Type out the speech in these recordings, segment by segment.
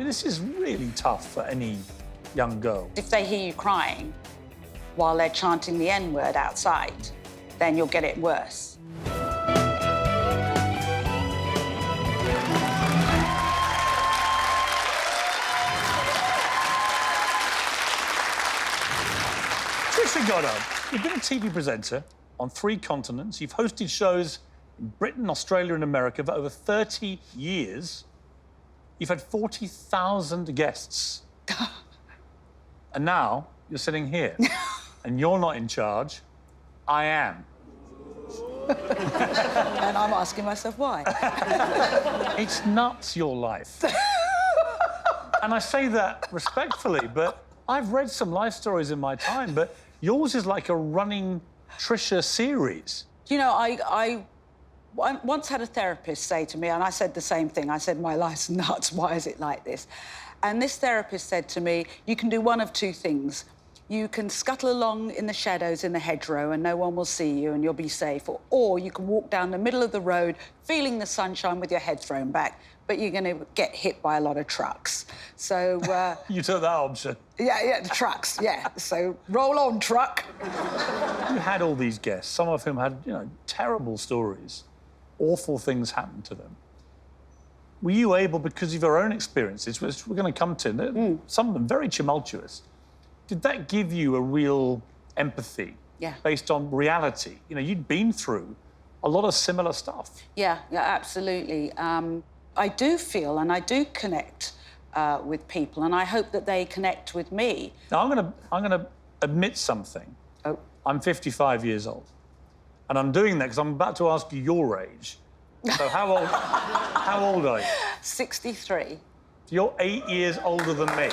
mean, this is really tough for any young girl. If they hear you crying while they're chanting the N-word outside, then you'll get it worse. Trisha Goddard, you've been a TV presenter on 3 continents. You've hosted shows in Britain, Australia and America for over 30 years. You've had 40,000 guests. And now you're sitting here. And you're not in charge. I am. And I'm asking myself why. It's nuts, your life. And I say that respectfully, but I've read some life stories in my time, but yours is like a running Trisha series. You know, I once had a therapist say to me, and I said the same thing, I said, my life's nuts, why is it like this? And this therapist said to me, you can do one of 2 things. You can scuttle along in the shadows in the hedgerow and no one will see you and you'll be safe, or you can walk down the middle of the road feeling the sunshine with your head thrown back, but you're going to get hit by a lot of trucks. So... You took that option. Yeah, the trucks, yeah. So roll on, truck. You had all these guests, some of whom had, you know, terrible stories. Awful things happened to them. Were you able, because of your own experiences, which we're going to come to, some of them very tumultuous, did that give you a real empathy based on reality? You know, you'd been through a lot of similar stuff. Yeah, absolutely. I do feel and I do connect with people, and I hope that they connect with me. Now, I'm gonna admit something. Oh. I'm 55 years old. And I'm doing that because I'm about to ask you your age. So how old are you? 63. You're 8 years older than me.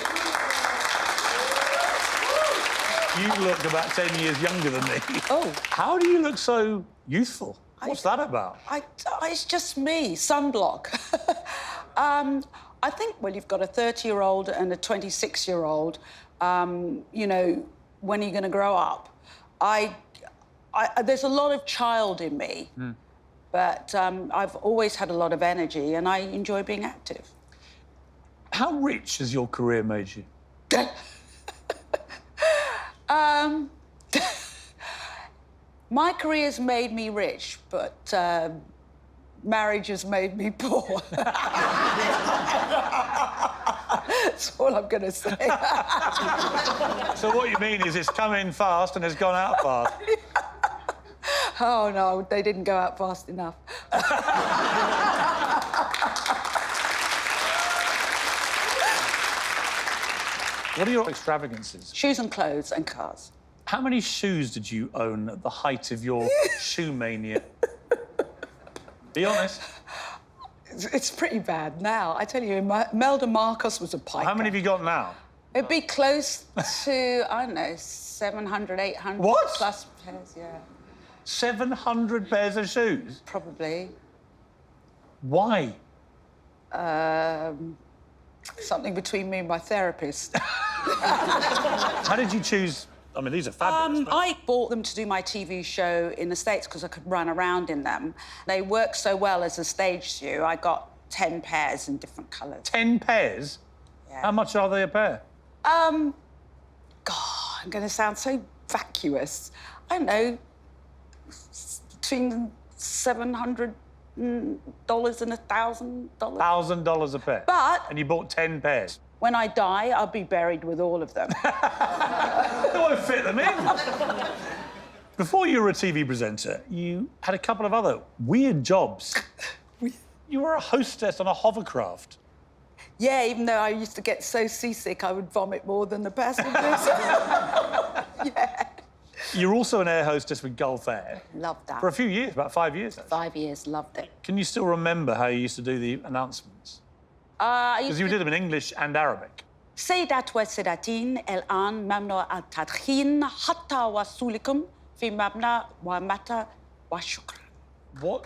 You look about 10 years younger than me. Oh. How do you look so youthful? What's that about? It's just me, sunblock. I think, well, you've got a 30-year-old and a 26-year-old. You know, when are you going to grow up? There's a lot of child in me, but I've always had a lot of energy and I enjoy being active. How rich has your career made you? My career's made me rich, but marriage has made me poor. That's all I'm going to say. So what you mean is it's come in fast and it's gone out fast? Oh, no, they didn't go out fast enough. What are your extravagances? Shoes and clothes and cars. How many shoes did you own at the height of your shoe mania? Be honest. It's pretty bad now. I tell you, Imelda Marcos was a piker. How many have you got now? It'd be close to, I don't know, 700, 800 What? plus pairs, yeah. 700 pairs of shoes? Probably. Why? Something between me and my therapist. How did you choose? I mean, these are fabulous. I bought them to do my TV show in the States because I could run around in them. They work so well as a stage shoe. I got 10 pairs in different colours. 10 pairs? Yeah. How much are they a pair? God, I'm going to sound so vacuous. I don't know, between $700 and $1,000. $1,000 a pair? But... And you bought 10 pairs? When I die, I'll be buried with all of them. They won't fit them in. Before you were a TV presenter, you had a couple of other weird jobs. You were a hostess on a hovercraft. Yeah, even though I used to get so seasick, I would vomit more than the passengers. Yeah. You're also an air hostess with Gulf Air. Loved that. For a few years, about 5 years. Actually. 5 years, loved it. Can you still remember how you used to do the announcements? Because you did them in English and Arabic. سيدات وسادتين الآن ممنوع التدخين حتى وصولكم في مبنى ومتى وشكرا. What?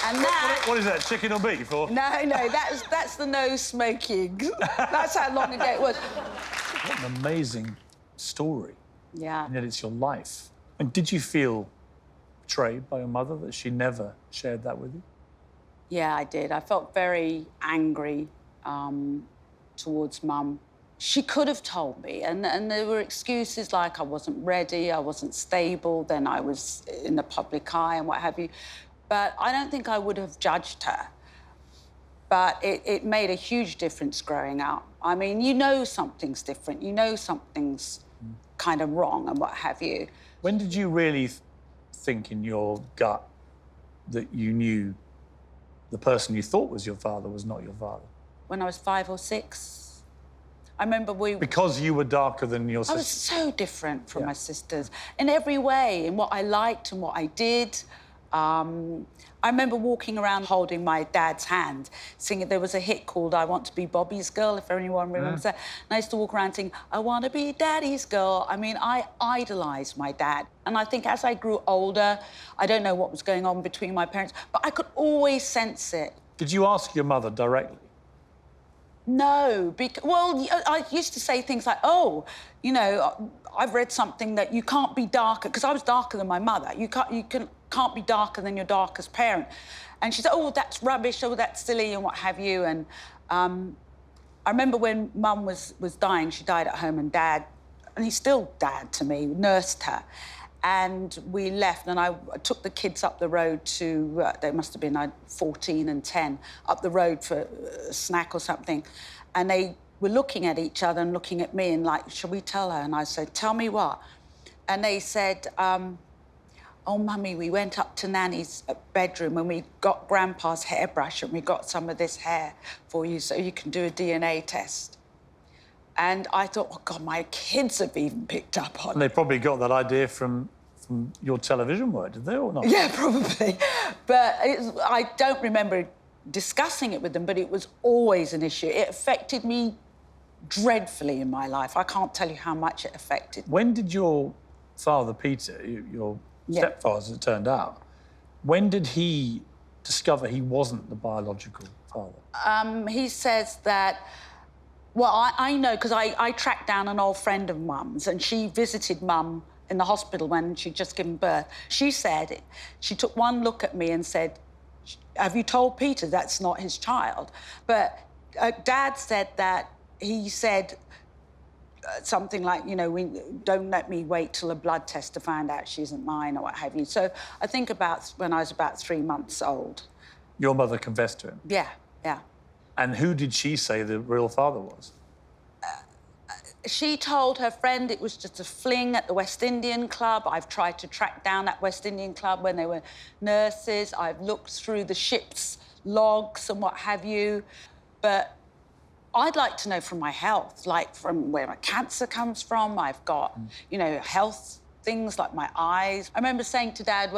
And that... What is that, chicken or beef? Or... No, that's the no smoking. That's how long ago it was. What an amazing story. Yeah. And yet it's your life. And did you feel betrayed by your mother that she never shared that with you? Yeah, I did. I felt very angry towards Mum. She could have told me, and there were excuses like I wasn't ready, I wasn't stable, then I was in the public eye and what have you. But I don't think I would have judged her. But it made a huge difference growing up. I mean, you know something's different, you know something's kind of wrong and what have you. When did you really think in your gut that you knew the person you thought was your father was not your father? When I was 5 or 6. I remember Because you were darker than your I was sister? so different from my sisters in every way, in what I liked and what I did. I remember walking around holding my dad's hand, singing. There was a hit called I Want to Be Bobby's Girl, if anyone remembers that. And I used to walk around singing, I want to be Daddy's girl. I mean, I idolised my dad. And I think as I grew older, I don't know what was going on between my parents, but I could always sense it. Did you ask your mother directly? No, well, I used to say things like, oh, you know, I've read something that you can't be darker, because I was darker than my mother. You can't be darker than your darkest parent. And she said, oh, that's rubbish, oh, that's silly, and what have you. And I remember when Mum was dying, she died at home, and Dad, and he's still Dad to me, nursed her. And we left, and I took the kids up the road to, they must have been 14 and 10, up the road for a snack or something. And they were looking at each other and looking at me and like, shall we tell her? And I said, tell me what? And they said, oh, Mummy, we went up to Nanny's bedroom and we got Grandpa's hairbrush and we got some of this hair for you so you can do a DNA test. And I thought, oh, God, my kids have even picked up on it. And they probably got that idea from your television work, did they, or not? Yeah, probably. But I don't remember discussing it with them, but it was always an issue. It affected me dreadfully in my life. I can't tell you how much it affected. When did your father, Peter, your stepfather, as it turned out, when did he discover he wasn't the biological father? He says that... Well, I know, because I tracked down an old friend of Mum's, and she visited Mum in the hospital when she'd just given birth. She said, she took one look at me and said, have you told Peter that's not his child? But Dad said that he said something like, you know, don't let me wait till a blood test to find out she isn't mine or what have you. So I think about when I was about 3 months old. Your mother confessed to him? Yeah, yeah. And who did she say the real father was? She told her friend it was just a fling at the West Indian Club. I've tried to track down that West Indian Club when they were nurses. I've looked through the ship's logs and what have you. But I'd like to know from my health, like from where my cancer comes from. I've got, you know, health things like my eyes. I remember saying to Dad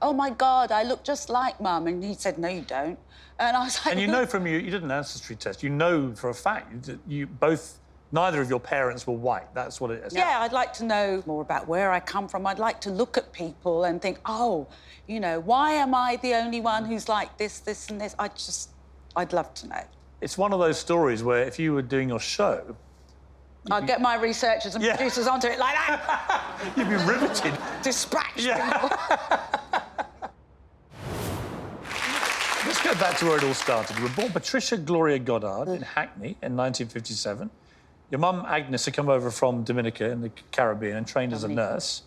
oh, my God, I look just like Mum. And he said, no, you don't. And I was like... And you know from you did an ancestry test. You know for a fact that neither of your parents were white. That's what it is. Yeah, I'd like to know more about where I come from. I'd like to look at people and think, oh, you know, why am I the only one who's like this, this and this? I'd love to know. It's one of those stories where if you were doing your show... I'd get my researchers and producers onto it like that. You'd be riveted. Dispatch people. Let's go back to where it all started. You were born Patricia Gloria Goddard in Hackney in 1957. Your mum, Agnes, had come over from Dominica in the Caribbean and trained as a nurse.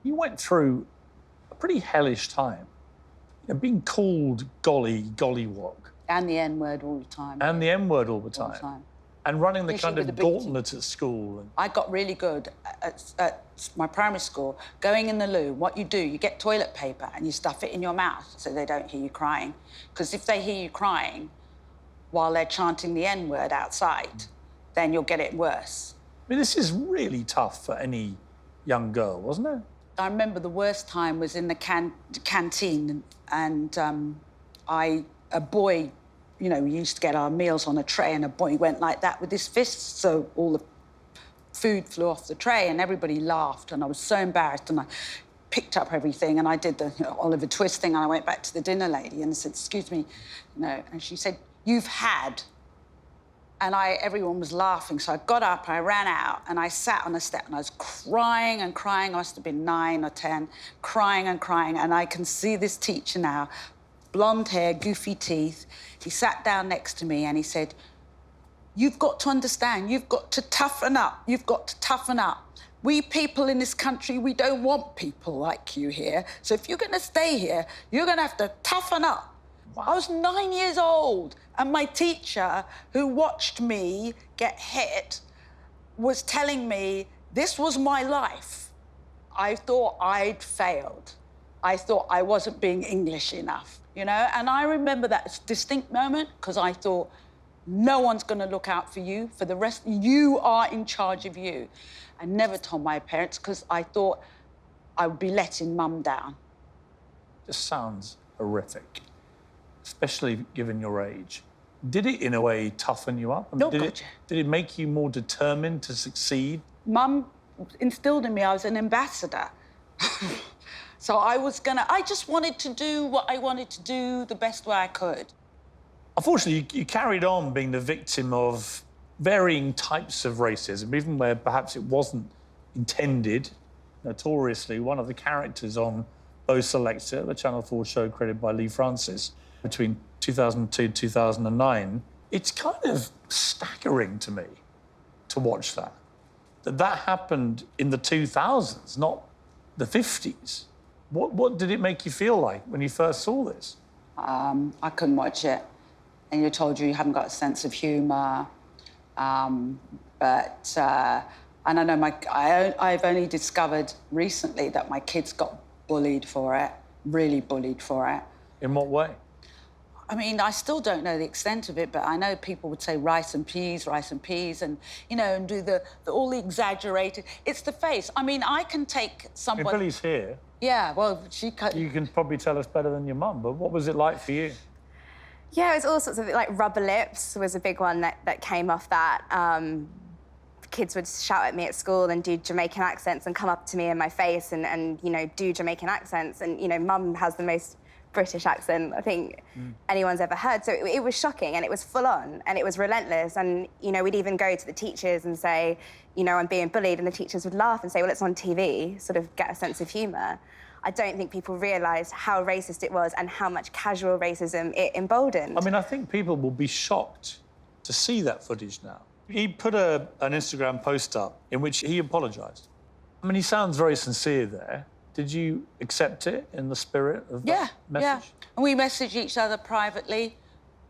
You went through a pretty hellish time. You know, being called gollywog. And the N-word all the time. And the N-word all the time. All the time. And running the kind of gauntlet at school. I got really good at my primary school, going in the loo. What you do, you get toilet paper and you stuff it in your mouth so they don't hear you crying. Because if they hear you crying while they're chanting the N-word outside, then you'll get it worse. I mean, this is really tough for any young girl, wasn't it? I remember the worst time was in the canteen, and a boy, you know, we used to get our meals on a tray, and a boy went like that with his fists, so all the food flew off the tray, and everybody laughed, and I was so embarrassed, and I picked up everything, and I did the Oliver Twist thing, and I went back to the dinner lady and I said, excuse me, and she said, you've had. And everyone was laughing, so I got up, I ran out, and I sat on the step, and I was crying and crying. I must have been 9 or 10, crying and crying, and I can see this teacher now blonde hair, goofy teeth. He sat down next to me and he said, "You've got to understand, you've got to toughen up, you've got to toughen up. We people in this country, we don't want people like you here. So if you're going to stay here, you're going to have to toughen up." Wow. I was 9 years old, and my teacher, who watched me get hit, was telling me this was my life. I thought I'd failed. I thought I wasn't being English enough, you know? And I remember that distinct moment because I thought, no one's going to look out for you. For the rest, you are in charge of you. I never told my parents because I thought I would be letting Mum down. This sounds horrific, especially given your age. Did it, in a way, toughen you up? I mean, did it make you more determined to succeed? Mum instilled in me I was an ambassador. So I just wanted to do what I wanted to do the best way I could. Unfortunately, you carried on being the victim of varying types of racism, even where perhaps it wasn't intended. Notoriously, one of the characters on Beau Selector, the Channel 4 show created by Lee Francis, between 2002 and 2009, it's kind of staggering to me to watch that. That happened in the 2000s, not the 50s. What did it make you feel like when you first saw this? I couldn't watch it. And you're told you haven't got a sense of humour. And I know I've only discovered recently that my kids got bullied for it, really bullied for it. In what way? I mean, I still don't know the extent of it, but I know people would say rice and peas, and, you know, and do all the exaggerated... It's the face. I mean, I can take someone... Billy's here. Yeah, well, she... You can probably tell us better than your mum, but what was it like for you? Yeah, it was all sorts of... Like, rubber lips was a big one that came off that. Kids would shout at me at school and do Jamaican accents and come up to me in my face and you know, do Jamaican accents. And, you know, Mum has the most British accent I think anyone's ever heard. So it was shocking and it was full on and it was relentless. And, you know, we'd even go to the teachers and say, you know, I'm being bullied, and the teachers would laugh and say, well, it's on TV, sort of get a sense of humour. I don't think people realised how racist it was and how much casual racism it emboldened. I mean, I think people will be shocked to see that footage now. He put an Instagram post up in which he apologised. I mean, he sounds very sincere there. Did you accept it in the spirit of that message? Yeah, and we message each other privately,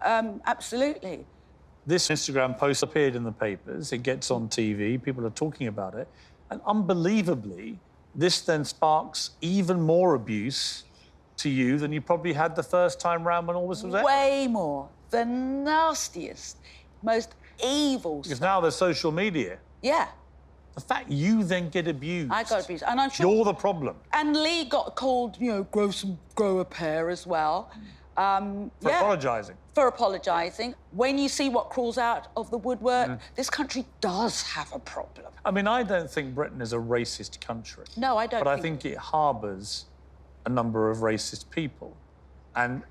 absolutely. This Instagram post appeared in the papers, it gets on TV, people are talking about it, and unbelievably, this then sparks even more abuse to you than you probably had the first time round when all this was out. Way more. The nastiest, most evil Because now there's social media. Yeah. The fact you then get abused. I got abused, and I'm sure... You're the problem. And Lee got called, you know, grow a pair as well. For apologising. For apologising. When you see what crawls out of the woodwork, this country does have a problem. I mean, I don't think Britain is a racist country. No, I don't But I think it harbours a number of racist people. And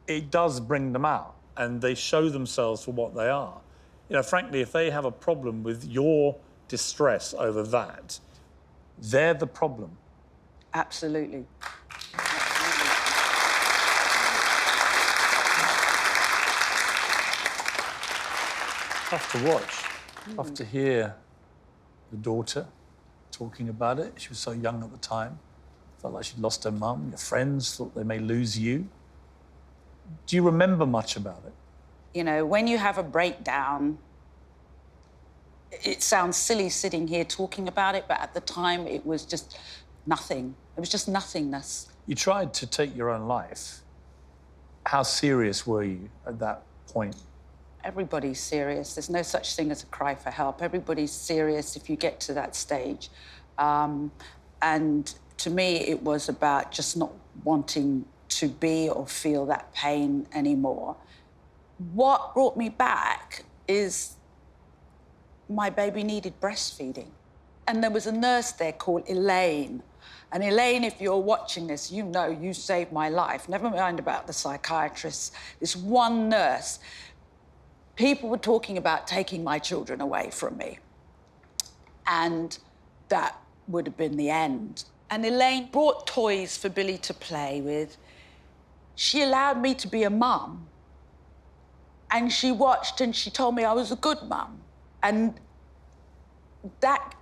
it does bring them out, and they show themselves for what they are. You know, frankly, if they have a problem with your distress over that, they're the problem. Absolutely. Tough to watch. Tough to hear the daughter talking about it. She was so young at the time. Felt like she'd lost her mum. Your friends thought they may lose you. Do you remember much about it? You know, when you have a breakdown, it sounds silly sitting here talking about it, but at the time it was just nothing. It was just nothingness. You tried to take your own life. How serious were you at that point? Everybody's serious. There's no such thing as a cry for help. Everybody's serious if you get to that stage. And to me, it was about just not wanting to be or feel that pain anymore. What brought me back is my baby needed breastfeeding. And there was a nurse there called Elaine. And Elaine, if you're watching this, you know you saved my life. Never mind about the psychiatrists. This one nurse. People were talking about taking my children away from me. And that would have been the end. And Elaine brought toys for Billy to play with. she allowed me to be a mum, and she watched and she told me I was a good mum. And that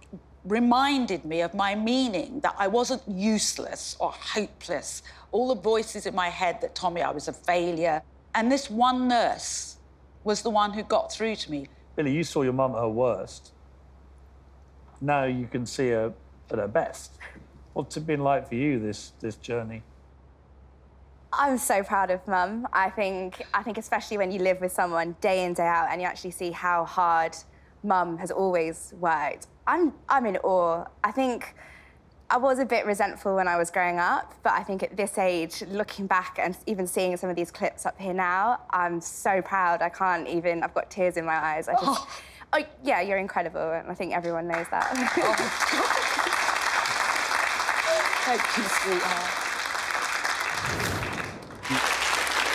reminded me of my meaning, that I wasn't useless or hopeless. All the voices in my head that told me I was a failure. And this one nurse was the one who got through to me. Billy, you saw your mum at her worst. Now you can see her at her best. What's it been like for you, this journey? I'm so proud of Mum. I think especially when you live with someone day in, day out, and you actually see how hard Mum has always worked. I'm in awe. I think I was a bit resentful when I was growing up, but I think at this age, looking back and even seeing some of these clips up here now, I'm so proud. I've got tears in my eyes. Oh, yeah, you're incredible, and I think everyone knows that. Thank you, sweetheart.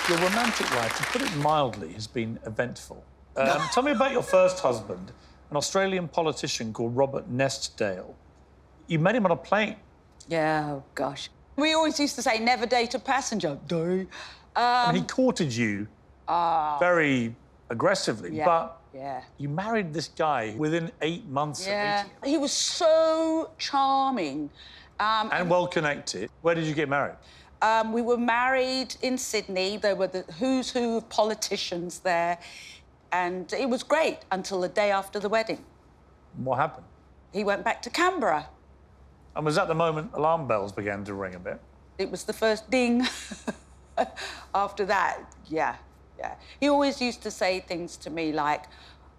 Your romantic life, to put it mildly, has been eventful. Tell me about your first husband, an Australian politician called Robert Nestdale. You met him on a plane. Yeah, oh, gosh. We always used to say, never date a passenger. And he courted you very aggressively, but you married this guy within 8 months of meeting him. He was so charming. And well-connected. Where did you get married? We were married in Sydney. There were the who's who of politicians there. And it was great until the day after the wedding. What happened? He went back to Canberra. And was that the moment alarm bells began to ring a bit? It was the first ding. After that, yeah. He always used to say things to me like,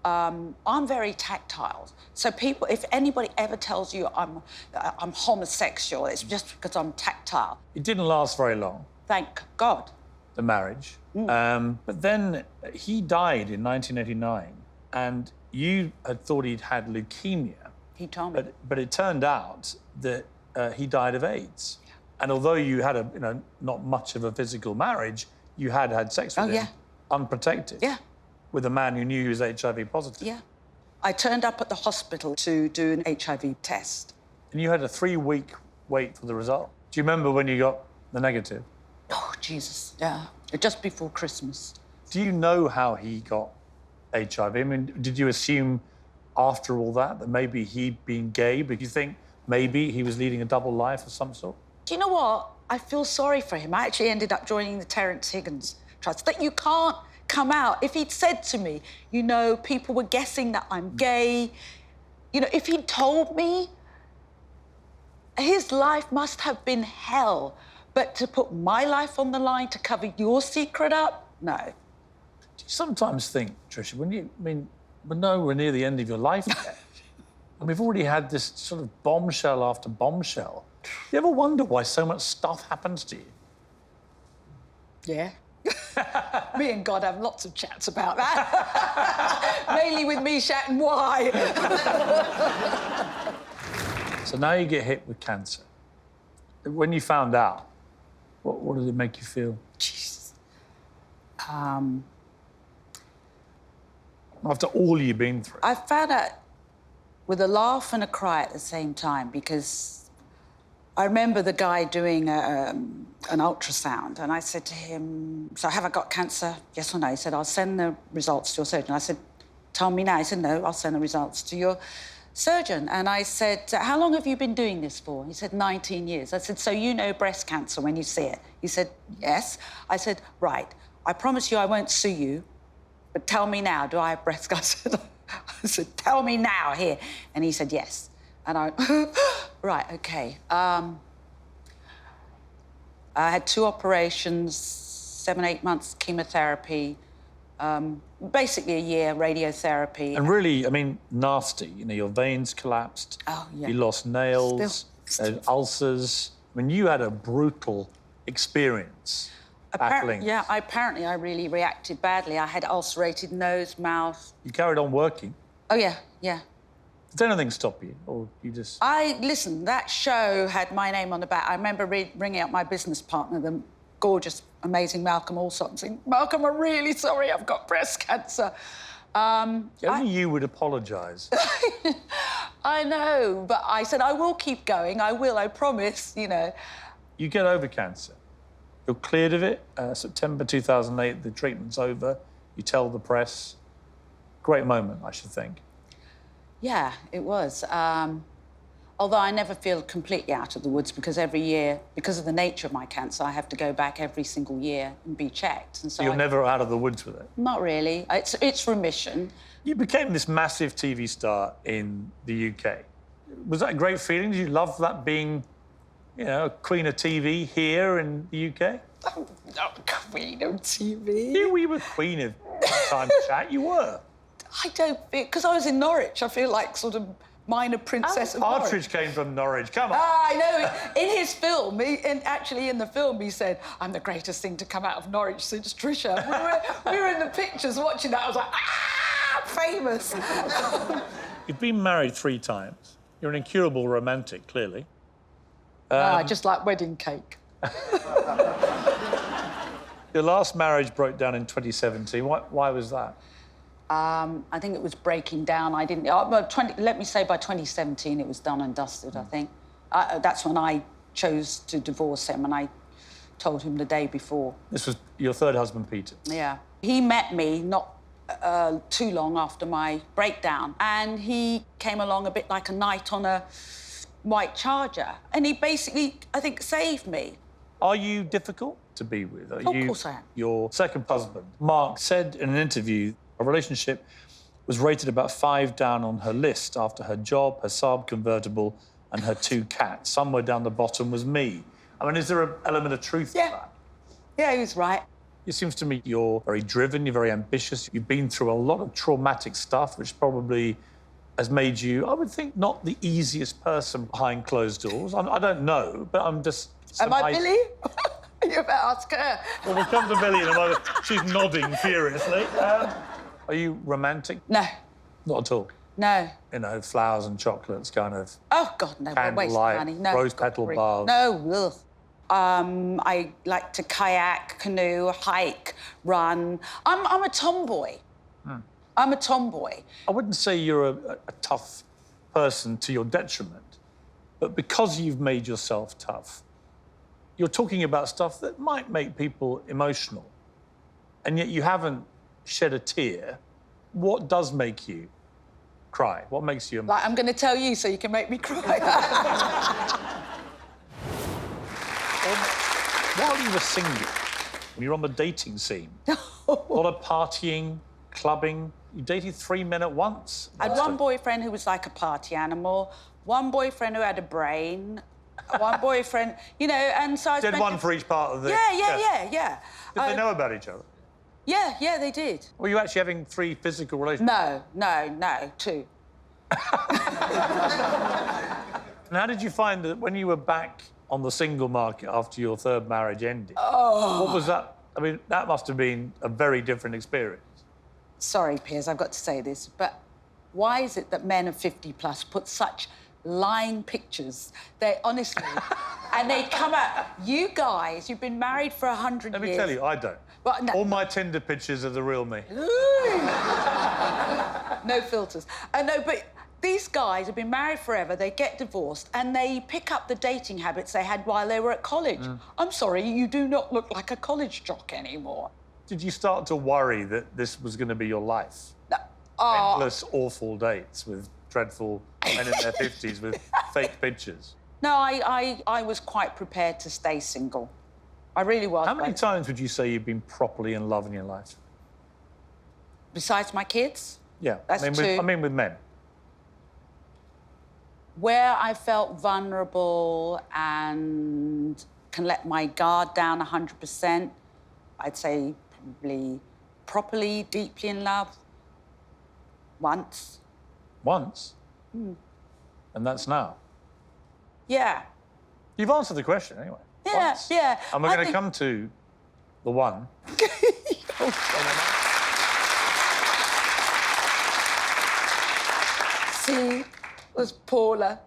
I'm very tactile. So people, if anybody ever tells you I'm homosexual, it's just because I'm tactile. It didn't last very long. Thank God. The marriage. But then he died in 1989, and you had thought he'd had leukemia. He told me. But it turned out that he died of AIDS. Yeah. And although you had not much of a physical marriage, you had sex with him unprotected. Yeah. With a man who knew he was HIV positive. Yeah. I turned up at the hospital to do an HIV test. And you had a 3-week wait for the result. Do you remember when you got the negative? Oh, Jesus, yeah. Just before Christmas. Do you know how he got HIV? I mean, did you assume after all that maybe he'd been gay, but you think maybe he was leading a double life of some sort? Do you know what? I feel sorry for him. I actually ended up joining the Terence Higgins Trust. That you can't come out. If he'd said to me, people were guessing that I'm gay, if he'd told me, his life must have been hell. But to put my life on the line to cover your secret up, no. Do you sometimes think, Trisha, we're nowhere near the end of your life yet, and we've already had this sort of bombshell after bombshell. Do you ever wonder why so much stuff happens to you? Yeah. Me and God have lots of chats about that. Mainly with me shouting why. So now you get hit with cancer. When you found out, what did it make you feel? Jesus. After all you've been through. I found out with a laugh and a cry at the same time, because I remember the guy doing an ultrasound, and I said to him, so have I got cancer, yes or no? He said, I'll send the results to your surgeon. I said, tell me now. He said, no, I'll send the results to your surgeon. And I said, how long have you been doing this for? He said, 19 years. I said, so you know breast cancer when you see it? He said, yes. I said, right, I promise you I won't sue you, but tell me now, do I have breast cancer? I said, tell me now, here. And he said, yes. And I went, right, OK. I had 2 operations, 7, 8 months chemotherapy, basically a year radiotherapy. And really, nasty. Your veins collapsed. Oh, yeah. You lost nails, ulcers. You had a brutal experience battling. Yeah, apparently I really reacted badly. I had ulcerated nose, mouth. You carried on working? Oh, yeah. Did anything stop you, or you just... Listen, that show had my name on the back. I remember ringing up my business partner, the gorgeous, amazing Malcolm Allsop, and saying, Malcolm, I'm really sorry I've got breast cancer. Only you would apologise. I know, but I said, I will keep going. I will, I promise, You get over cancer. You're cleared of it. September 2008, the treatment's over. You tell the press. Great moment, I should think. Yeah, it was. Although I never feel completely out of the woods because every year, because of the nature of my cancer, I have to go back every single year and be checked. And so You're never out of the woods with it? Not really. It's remission. You became this massive TV star in the UK. Was that a great feeling? Did you love that being, you know, a queen of TV here in the UK? I'm not queen of TV. Yeah, we were queen of time chat. You were. I don't feel... Because I was in Norwich, I feel like sort of minor princess of Norwich. Partridge came from Norwich. Come on. I know. In his film, actually in the film, he said, "I'm the greatest thing to come out of Norwich since Trisha." We were in the pictures watching that. I was like, ah, famous. You've been married 3 times. You're an incurable romantic, clearly. I just like wedding cake. Your last marriage broke down in 2017. Why was that? I think it was breaking down. I didn't... let me say by 2017 it was done and dusted, I think. That's when I chose to divorce him, and I told him the day before. This was your 3rd husband, Peter. Yeah. He met me not too long after my breakdown, and he came along a bit like a knight on a white charger, and he basically, I think, saved me. Are you difficult to be with? Of course I am. Your second husband, Mark, said in an interview a relationship was rated about 5 down on her list after her job, her Saab convertible, and her 2 cats. Somewhere down the bottom was me. I mean, is there an element of truth to that? Yeah, he was right. It seems to me you're very driven, you're very ambitious. You've been through a lot of traumatic stuff, which probably has made you, I would think, not the easiest person behind closed doors. I don't know, but I'm just... Am I Billy? You better ask her. Well, we'll come to Billy in a moment. She's nodding furiously. Are you romantic? No. Not at all? No. You know, flowers and chocolates, kind of... Oh, God, no. Waste of money. No. Rose petal baths. No, ugh. I like to kayak, canoe, hike, run. I'm a tomboy. I'm a tomboy. I wouldn't say you're a tough person to your detriment, but because you've made yourself tough, you're talking about stuff that might make people emotional, and yet you haven't shed a tear. What does make you cry? What makes you emotional? Like, I'm going to tell you so you can make me cry. While you were single, when you were on the dating scene, a lot of partying, clubbing, you dated 3 men at once? I had one boyfriend who was like a party animal, one boyfriend who had a brain, one boyfriend, you know, and so I Did one for each part of the... Yeah. Did they know about each other? Yeah, they did. Were you actually having 3 physical relationships? No, 2. And how did you find that when you were back on the single market after your 3rd marriage ended? Oh. What was that? I mean, that must have been a very different experience. Sorry, Piers, I've got to say this, but why is it that men of 50+ put such lying pictures? They honestly... and they come out... You guys, you've been married for 100 years... Let me tell you, I don't. Well, no. All my Tinder pictures are the real me. No filters. No, but these guys have been married forever, they get divorced, and they pick up the dating habits they had while they were at college. I'm sorry, you do not look like a college jock anymore. Did you start to worry that this was going to be your life? No. Endless, awful dates with dreadful men in their 50s with fake pictures? No, I was quite prepared to stay single. I really was. How many times would you say you've been properly in love in your life? Besides my kids? Yeah, That's I 2. mean with men. Where I felt vulnerable and can let my guard down 100%, I'd say probably properly, deeply in love, once. Once? And that's now? Yeah. You've answered the question anyway. Yeah, Once. yeah. And we're going to come to the one. See, it was Paula.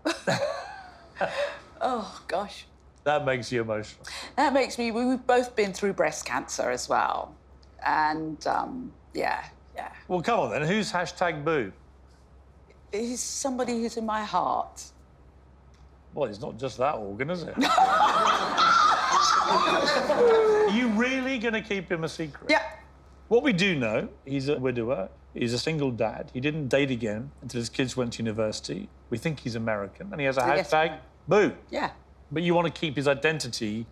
Oh, gosh. That makes you emotional. That makes me... We've both been through breast cancer as well. And, yeah. Well, come on then. Who's #boo? He's somebody who's in my heart. Well, it's not just that organ, is it? Are you really going to keep him a secret? Yeah. What we do know, he's a widower, he's a single dad. He didn't date again until his kids went to university. We think he's American, and he has a Yes. hashtag, boo. Yeah. But you want to keep his identity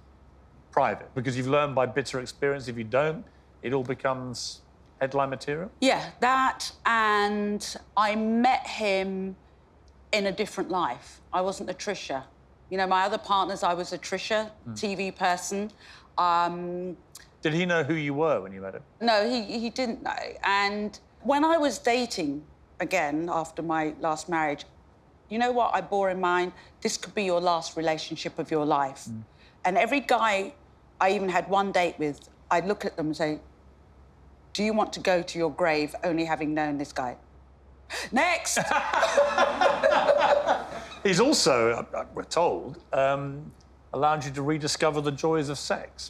private because you've learned by bitter experience, if you don't, it all becomes headline material? Yeah, that, and I met him in a different life. I wasn't a Trisha. You know, my other partners, I was a Trisha, TV person. Did he know who you were when you met him? No, he didn't know. And when I was dating again after my last marriage, you know what I bore in mind? This could be your last relationship of your life. And every guy I even had one date with, I'd look at them and say, do you want to go to your grave only having known this guy? Next! He's also, we're told, allowed you to rediscover the joys of sex.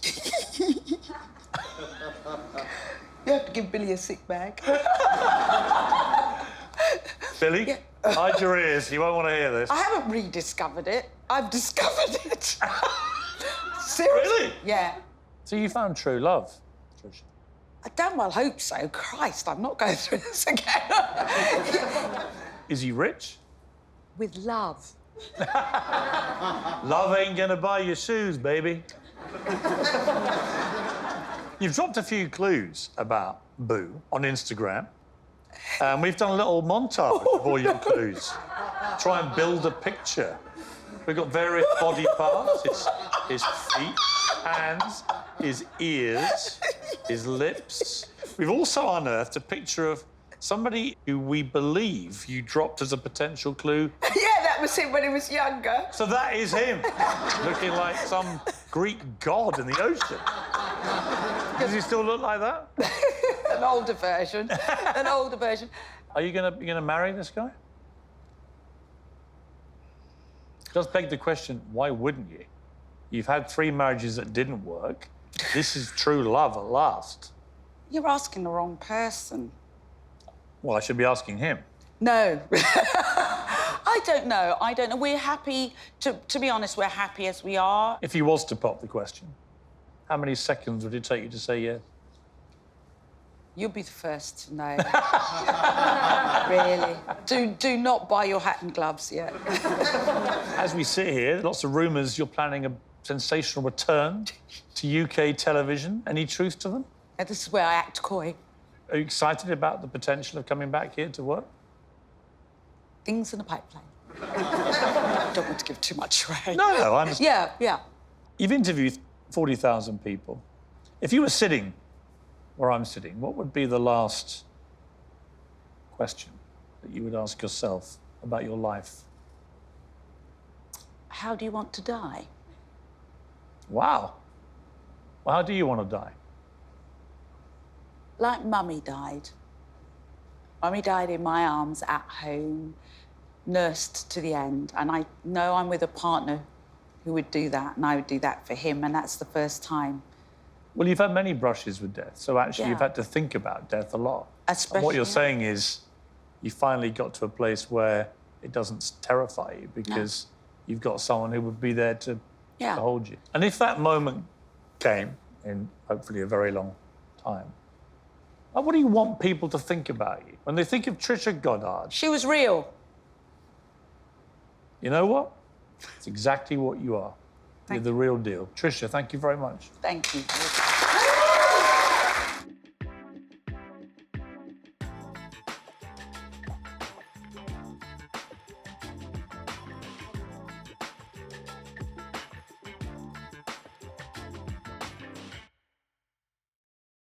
You have to give Billy a sick bag. Billy, Yeah. hide your ears. You won't want to hear this. I haven't rediscovered it. I've discovered it. Seriously? Really? Yeah. So you found true love, Trisha? I damn well hope so. Christ, I'm not going through this again. Is he rich? With love. Love ain't gonna buy you shoes, baby. You've dropped a few clues about Boo on Instagram. And we've done a little montage of all your clues. Try and build a picture. We've got various body parts, his feet, hands, his ears, his lips. We've also unearthed a picture of somebody who we believe you dropped as a potential clue. Yeah, that was him when he was younger. So that is him, looking like some Greek god in the ocean. Does he still look like that? An older version. An older version. Are you gonna marry this guy? Does beg the question, why wouldn't you? You've had 3 marriages that didn't work. This is true love at last. You're asking the wrong person. Well, I should be asking him. No. I don't know. I don't know. We're happy, to be honest, we're happy as we are. If he was to pop the question, how many seconds would it take you to say yes? You'll be the first to know. Really. Do not buy your hat and gloves yet. As we sit here, lots of rumours you're planning a sensational return to UK television. Any truth to them? And this is where I act coy. Are you excited about the potential of coming back here to work? Things in the pipeline. Don't want to give too much away. No, I understand. Yeah, yeah. You've interviewed 40,000 people. If you were sitting where I'm sitting, what would be the last question that you would ask yourself about your life? How do you want to die? Wow. Well, how do you want to die? Like Mummy died. Mummy died in my arms at home, nursed to the end. And I know I'm with a partner who would do that, and I would do that for him, and that's the first time. Well, you've had many brushes with death, so actually Yeah. you've had to think about death a lot. Especially, and what you're yeah. saying is you finally got to a place where it doesn't terrify you because you've got someone who would be there to hold you. And if that moment came in hopefully a very long time, what do you want people to think about you? When they think of Trisha Goddard, She was real. you know what? It's exactly what you are. You're the real deal. Trisha, thank you very much. Thank you.